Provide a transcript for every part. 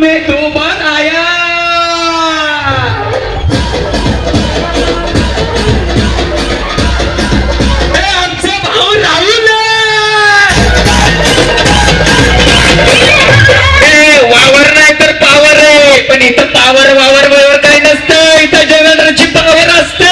में दोबार आया। आमचा भाऊ राहुल वावर नाही तर पावर आहे, पण इथं पावर वावर वावर काही नसतं, इथं जगन्नाथची पावर असतं।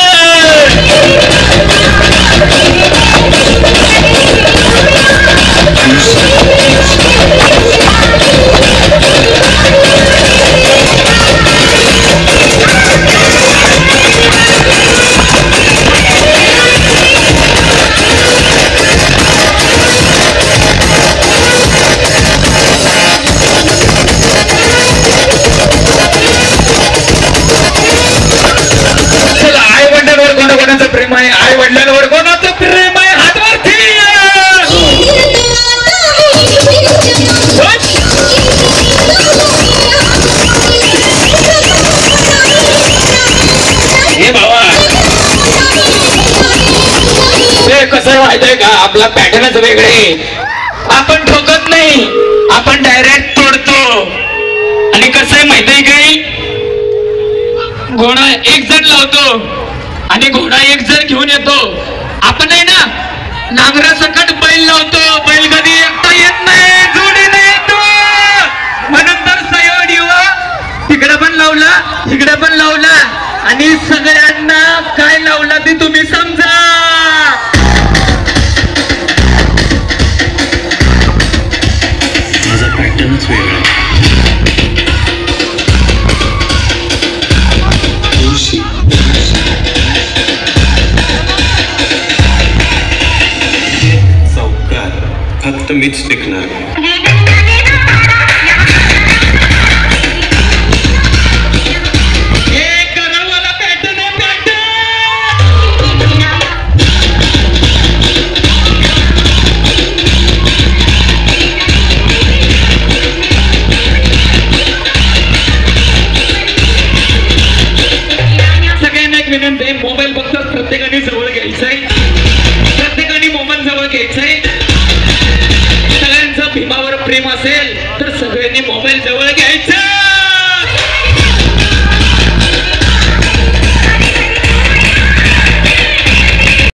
प्रेम आहे, आई वडिलांवर कोणाचं प्रेम आहे हात वरती। हे बाबा ते कसं आहे माहिती आहे का, आपला पॅटर्नच वेगळे, आपण ठोकत नाही, आपण डायरेक्ट तोडतो। आणि कसं आहे माहिती आहे काही, घोडा एक जण लावतो आणि घोडा एक जण घेऊन येतो, आपण आहे ना नांगरा सकट बैल लावतो, बैल कधी एकटा येत नाही, जोडीने येतो। म्हणून तर सयोड युवा तिकडे पण लावला इकडे पण लावला, आणि सगळ्यांना काय लावला ते तुम्ही समजा। माझा पॅटर्नच वेगळा आहे। फक्त मीच टिकणार। सगळ्यांना एक विनंती आहे, मोबाईल फक्त प्रत्येकाने जवळ घ्यायचंय, प्रत्येकाने मोबाईल जवळ घ्यायचंय। भीमावर प्रेम असेल तर सगळ्यांनी मोबाईल जवळ घ्यायचा।